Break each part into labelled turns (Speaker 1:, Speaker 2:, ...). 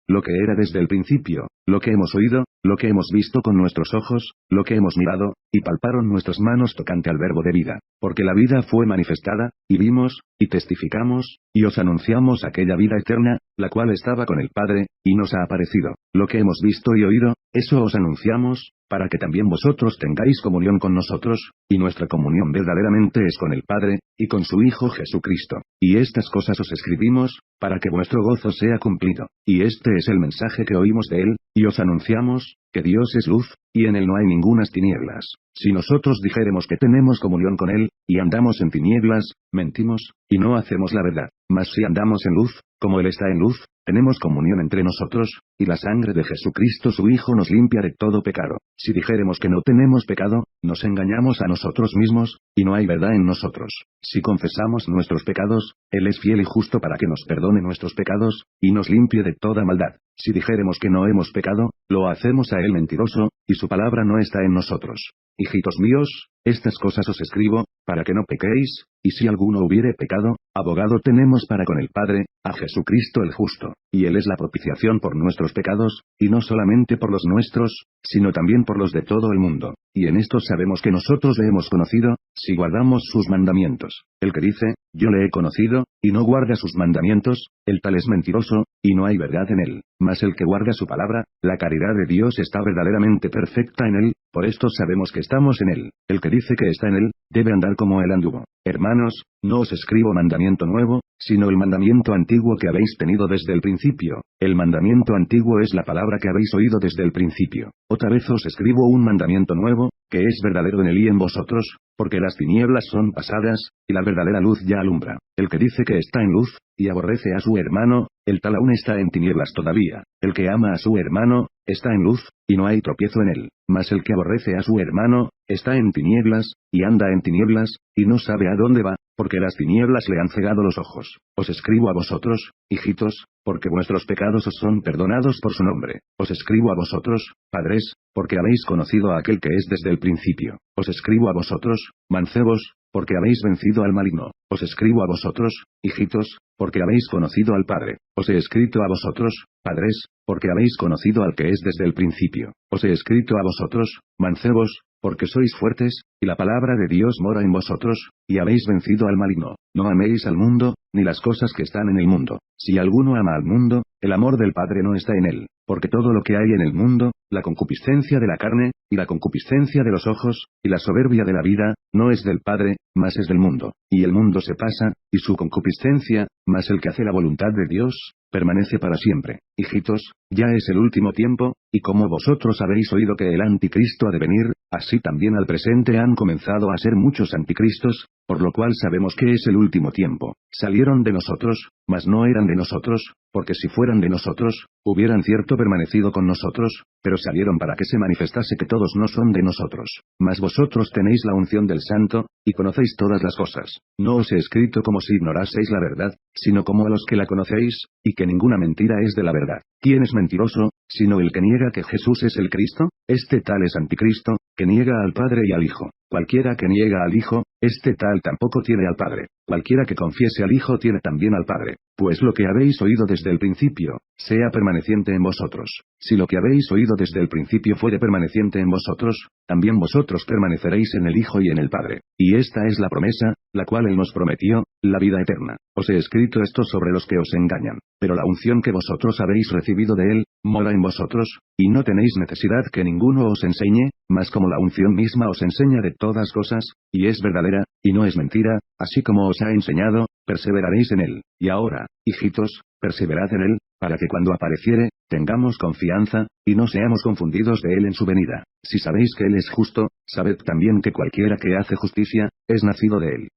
Speaker 1: lo que era desde el principio, lo que hemos oído, lo que hemos visto con nuestros ojos, lo que hemos mirado, y palparon nuestras manos tocante al verbo de vida. Porque la vida fue manifestada, y vimos, y testificamos, y os anunciamos aquella vida eterna, la cual estaba con el Padre, y nos ha aparecido. Lo que hemos visto y oído, eso os anunciamos, para que también vosotros tengáis comunión con nosotros, y nuestra comunión verdaderamente es con el Padre, y con su Hijo Jesucristo. Y estas cosas os escribimos, para que vuestro gozo sea cumplido. Y este es el mensaje que oímos de él, y os anunciamos, que Dios es luz, y en él no hay ningunas tinieblas. Si nosotros dijéremos que tenemos comunión con él, y andamos en tinieblas, mentimos, y no hacemos la verdad. Mas si andamos en luz, como él está en luz, tenemos comunión entre nosotros, y la sangre de Jesucristo su Hijo nos limpia de todo pecado. Si dijéremos que no tenemos pecado, nos engañamos a nosotros mismos, y no hay verdad en nosotros. Si confesamos nuestros pecados, él es fiel y justo para que nos perdone nuestros pecados, y nos limpie de toda maldad. Si dijéremos que no hemos pecado, lo hacemos a él mentiroso, y su palabra no está en nosotros. Hijitos míos, estas cosas os escribo, para que no pequéis, y si alguno hubiere pecado, abogado tenemos para con el Padre, a Jesucristo el justo, y él es la propiciación por nuestros pecados, y no solamente por los nuestros, sino también por los de todo el mundo. Y en esto sabemos que nosotros le hemos conocido, si guardamos sus mandamientos. El que dice, yo le he conocido, y no guarda sus mandamientos, el tal es mentiroso, y no hay verdad en él. Mas el que guarda su palabra, la caridad de Dios está verdaderamente perfecta en él, por esto sabemos que estamos en él. El que dice que está en él, debe andar como él anduvo. Hermanos, no os escribo mandamiento nuevo, sino el mandamiento antiguo que habéis tenido desde el principio. El mandamiento antiguo es la palabra que habéis oído desde el principio. Otra vez os escribo un mandamiento nuevo, que es verdadero en él y en vosotros, porque las tinieblas son pasadas, y la verdadera luz ya alumbra. El que dice que está en luz, y aborrece a su hermano, el tal aún está en tinieblas todavía. El que ama a su hermano, está en luz, y no hay tropiezo en él. Mas el que aborrece a su hermano, está en tinieblas, y anda en tinieblas, y no sabe a dónde va, porque las tinieblas le han cegado los ojos. Os escribo a vosotros, hijitos, porque vuestros pecados os son perdonados por su nombre. Os escribo a vosotros, padres, porque habéis conocido a aquel que es desde el principio. Os escribo a vosotros, mancebos, porque habéis vencido al maligno. Os escribo a vosotros, hijitos, porque habéis conocido al Padre. Os he escrito a vosotros, padres, porque habéis conocido al que es desde el principio. Os he escrito a vosotros, mancebos, porque sois fuertes, y la palabra de Dios mora en vosotros, y habéis vencido al maligno. No améis al mundo, ni las cosas que están en el mundo. Si alguno ama al mundo, el amor del Padre no está en él, porque todo lo que hay en el mundo, la concupiscencia de la carne, y la concupiscencia de los ojos, y la soberbia de la vida, no es del Padre, mas es del mundo. Y el mundo se pasa, y su concupiscencia, mas el que hace la voluntad de Dios, permanece para siempre. Hijitos, ya es el último tiempo, y como vosotros habéis oído que el anticristo ha de venir, así también al presente han comenzado a ser muchos anticristos, por lo cual sabemos que es el último tiempo. Salieron de nosotros, mas no eran de nosotros, porque si fueran de nosotros, hubieran cierto permanecido con nosotros, pero salieron para que se manifestase que todos no son de nosotros. Mas vosotros tenéis la unción del Santo, y conocéis todas las cosas. No os he escrito como si ignoraseis la verdad, sino como a los que la conocéis, y que ninguna mentira es de la verdad. ¿Quién es mentiroso, sino el que niega que Jesús es el Cristo? Este tal es anticristo, que niega al Padre y al Hijo. Cualquiera que niega al Hijo, este tal tampoco tiene al Padre. Cualquiera que confiese al Hijo tiene también al Padre. Pues lo que habéis oído desde el principio, sea permaneciente en vosotros. Si lo que habéis oído desde el principio fuere permaneciente en vosotros, también vosotros permaneceréis en el Hijo y en el Padre. Y esta es la promesa, la cual Él nos prometió, la vida eterna. Os he escrito esto sobre los que os engañan. Pero la unción que vosotros habéis recibido de Él, mora en vosotros, y no tenéis necesidad que ninguno os enseñe, mas como la unción misma os enseña de todas cosas, y es verdadera, y no es mentira, así como os ha enseñado, perseveraréis en Él. Y ahora, hijitos, perseverad en Él, para que cuando apareciere, tengamos confianza, y no seamos confundidos de Él en su venida. Si sabéis que Él es justo, sabed también que cualquiera que hace justicia, es nacido de Él.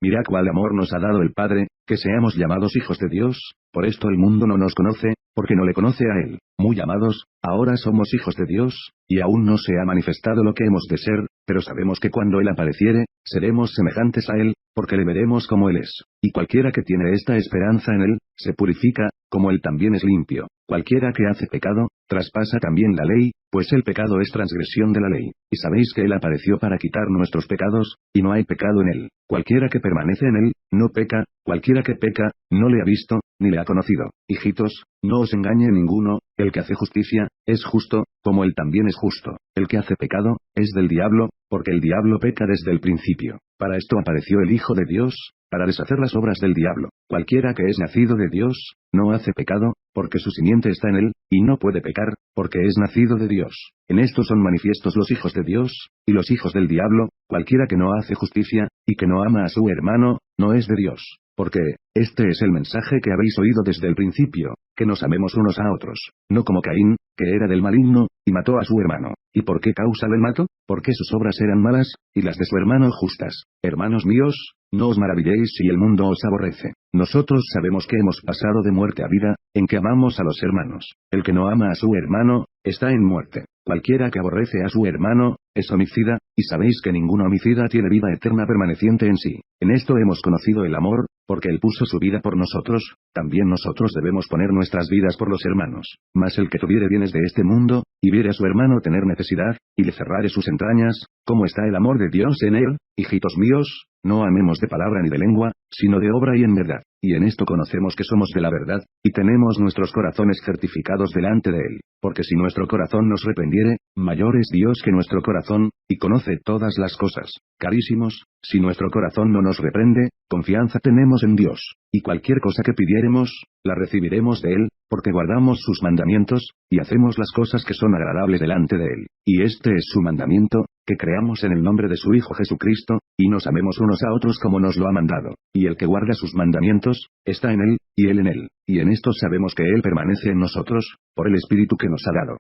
Speaker 1: Mirad cuál amor nos ha dado el Padre, que seamos llamados hijos de Dios, por esto el mundo no nos conoce, porque no le conoce a Él. Muy amados, ahora somos hijos de Dios, y aún no se ha manifestado lo que hemos de ser, pero sabemos que cuando Él apareciere, seremos semejantes a Él, porque le veremos como Él es. Y cualquiera que tiene esta esperanza en Él, se purifica, como Él también es limpio. Cualquiera que hace pecado, traspasa también la ley, pues el pecado es transgresión de la ley. Y sabéis que Él apareció para quitar nuestros pecados, y no hay pecado en Él. Cualquiera que permanece en Él, no peca, cualquiera que peca, no le ha visto, ni le ha conocido. Hijitos, no os engañe ninguno, el que hace justicia, es justo, como él también es justo. El que hace pecado, es del diablo, porque el diablo peca desde el principio. Para esto apareció el Hijo de Dios, para deshacer las obras del diablo. Cualquiera que es nacido de Dios, no hace pecado, porque su simiente está en él, y no puede pecar, porque es nacido de Dios. En esto son manifiestos los hijos de Dios, y los hijos del diablo. Cualquiera que no hace justicia, y que no ama a su hermano, no es de Dios. Porque, este es el mensaje que habéis oído desde el principio, que nos amemos unos a otros, no como Caín, que era del maligno, y mató a su hermano. ¿Y por qué causa le mató? Porque sus obras eran malas, y las de su hermano justas. Hermanos míos, no os maravilléis si el mundo os aborrece. Nosotros sabemos que hemos pasado de muerte a vida, en que amamos a los hermanos. El que no ama a su hermano, está en muerte. Cualquiera que aborrece a su hermano, es homicida, y sabéis que ningún homicida tiene vida eterna permaneciente en sí. En esto hemos conocido el amor, porque él puso su vida por nosotros, también nosotros debemos poner nuestras vidas por los hermanos. Mas el que tuviere bienes de este mundo, y viere a su hermano tener necesidad, y le cerrare sus entrañas, ¿cómo está el amor de Dios en él? Hijitos míos, no amemos de palabra ni de lengua, sino de obra y en verdad. Y en esto conocemos que somos de la verdad, y tenemos nuestros corazones certificados delante de él. Porque si nuestro corazón nos reprendiere, mayor es Dios que nuestro corazón, y conoce todas las cosas. Carísimos, si nuestro corazón no nos reprende, confianza tenemos en Dios, y cualquier cosa que pidiéremos, la recibiremos de él, porque guardamos sus mandamientos, y hacemos las cosas que son agradables delante de él. Y este es su mandamiento, que creamos en el nombre de su Hijo Jesucristo, y nos amemos unos a otros como nos lo ha mandado. Y el que guarda sus mandamientos, está en él, y él en él. Y en esto sabemos que él permanece en nosotros, por el Espíritu que nos ha dado.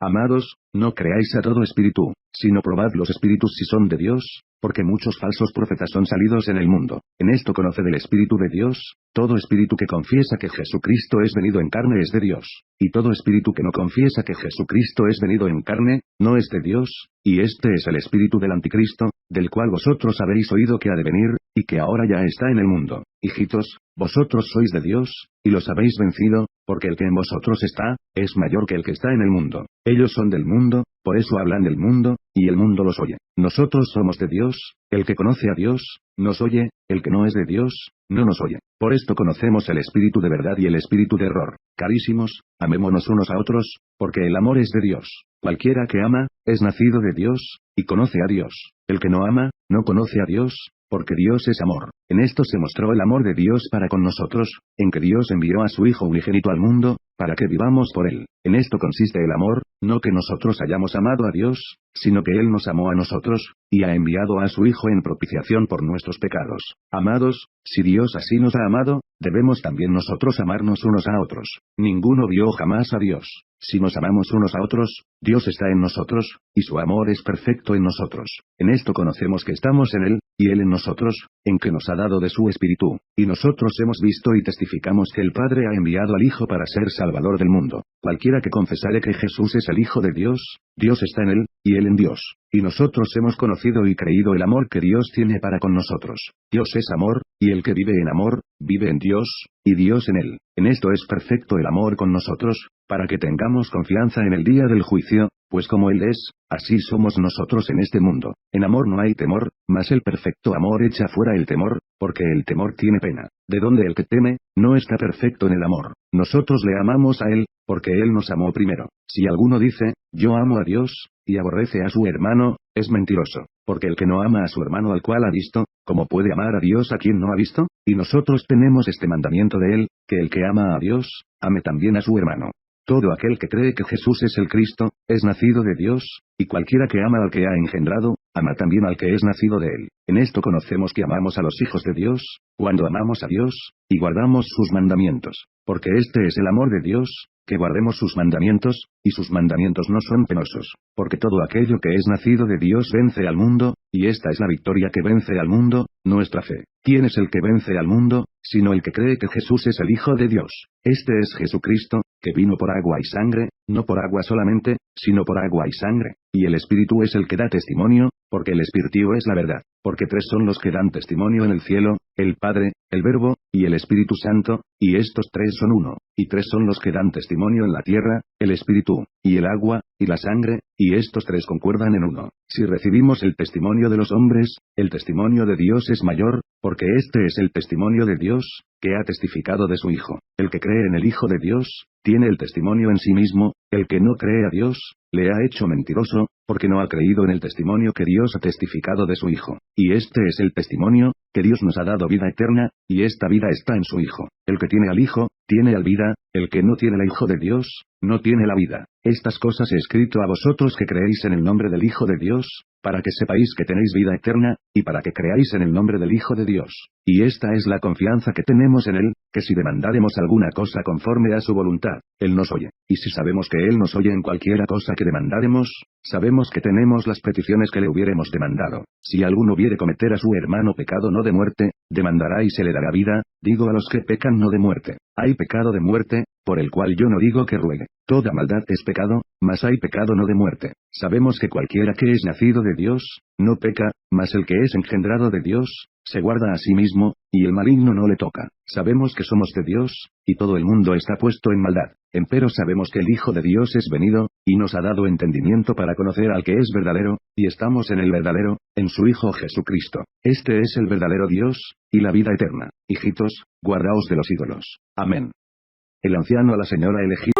Speaker 1: Amados, no creáis a todo espíritu, sino probad los espíritus si son de Dios, porque muchos falsos profetas son salidos en el mundo. En esto conoce del Espíritu de Dios, todo espíritu que confiesa que Jesucristo es venido en carne es de Dios, y todo espíritu que no confiesa que Jesucristo es venido en carne, no es de Dios, y este es el espíritu del anticristo, del cual vosotros habéis oído que ha de venir, y que ahora ya está en el mundo. Hijitos, vosotros sois de Dios, y los habéis vencido, porque el que en vosotros está, es mayor que el que está en el mundo. Ellos son del mundo, por eso hablan del mundo, y el mundo los oye. Nosotros somos de Dios, el que conoce a Dios, nos oye, el que no es de Dios, no nos oye. Por esto conocemos el espíritu de verdad y el espíritu de error. Carísimos, amémonos unos a otros, porque el amor es de Dios. Cualquiera que ama, es nacido de Dios, y conoce a Dios. El que no ama, no conoce a Dios, porque Dios es amor. En esto se mostró el amor de Dios para con nosotros, en que Dios envió a su Hijo unigénito al mundo, para que vivamos por él. En esto consiste el amor, no que nosotros hayamos amado a Dios, sino que él nos amó a nosotros, y ha enviado a su Hijo en propiciación por nuestros pecados. Amados, si Dios así nos ha amado, debemos también nosotros amarnos unos a otros. Ninguno vio jamás a Dios. Si nos amamos unos a otros, Dios está en nosotros, y su amor es perfecto en nosotros. En esto conocemos que estamos en él, y él en nosotros, en que nos ha dado de su Espíritu. Y nosotros hemos visto y testificamos que el Padre ha enviado al Hijo para ser Salvador del mundo. Cualquiera que confesare que Jesús es el Hijo de Dios, Dios está en él, y él en Dios. Y nosotros hemos conocido y creído el amor que Dios tiene para con nosotros. Dios es amor, y el que vive en amor, vive en Dios, y Dios en él. En esto es perfecto el amor con nosotros, para que tengamos confianza en el día del juicio, pues como Él es, así somos nosotros en este mundo. En amor no hay temor, mas el perfecto amor echa fuera el temor, porque el temor tiene pena. De donde el que teme, no está perfecto en el amor. Nosotros le amamos a Él, porque Él nos amó primero. Si alguno dice, yo amo a Dios, y aborrece a su hermano, es mentiroso. Porque el que no ama a su hermano al cual ha visto, ¿cómo puede amar a Dios a quien no ha visto? Y nosotros tenemos este mandamiento de Él, que el que ama a Dios, ame también a su hermano. Todo aquel que cree que Jesús es el Cristo, es nacido de Dios, y cualquiera que ama al que ha engendrado, ama también al que es nacido de él. En esto conocemos que amamos a los hijos de Dios, cuando amamos a Dios, y guardamos sus mandamientos. Porque este es el amor de Dios, que guardemos sus mandamientos, y sus mandamientos no son penosos. Porque todo aquello que es nacido de Dios vence al mundo, y esta es la victoria que vence al mundo, nuestra fe. ¿Quién es el que vence al mundo, sino el que cree que Jesús es el Hijo de Dios? Este es Jesucristo, que vino por agua y sangre, no por agua solamente, sino por agua y sangre, y el Espíritu es el que da testimonio, porque el Espíritu es la verdad, porque tres son los que dan testimonio en el cielo, el Padre, el Verbo, y el Espíritu Santo, y estos tres son uno, y tres son los que dan testimonio en la tierra, el Espíritu, y el agua, y la sangre, y estos tres concuerdan en uno. Si recibimos el testimonio de los hombres, el testimonio de Dios es mayor, porque este es el testimonio de Dios, que ha testificado de su Hijo. El que cree en el Hijo de Dios, tiene el testimonio en sí mismo, el que no cree a Dios, le ha hecho mentiroso, porque no ha creído en el testimonio que Dios ha testificado de su Hijo. Y este es el testimonio, que Dios nos ha dado vida eterna, y esta vida está en su Hijo. El que tiene al Hijo, tiene al vida, el que no tiene al Hijo de Dios, no tiene la vida. Estas cosas he escrito a vosotros que creéis en el nombre del Hijo de Dios, para que sepáis que tenéis vida eterna, y para que creáis en el nombre del Hijo de Dios. Y esta es la confianza que tenemos en Él, que si demandáremos alguna cosa conforme a su voluntad, Él nos oye. Y si sabemos que Él nos oye en cualquiera cosa que demandáremos, sabemos que tenemos las peticiones que le hubiéremos demandado. Si alguno viere cometer a su hermano pecado no de muerte, demandará y se le dará vida, digo a los que pecan no de muerte. Hay pecado de muerte, por el cual yo no digo que ruegue. Toda maldad es pecado, mas hay pecado no de muerte. Sabemos que cualquiera que es nacido de Dios, no peca, mas el que es engendrado de Dios, se guarda a sí mismo, y el maligno no le toca. Sabemos que somos de Dios, y todo el mundo está puesto en maldad. Empero sabemos que el Hijo de Dios es venido, y nos ha dado entendimiento para conocer al que es verdadero, y estamos en el verdadero, en su Hijo Jesucristo. Este es el verdadero Dios, y la vida eterna. Hijitos, guardaos de los ídolos. Amén. El anciano a la señora elegida.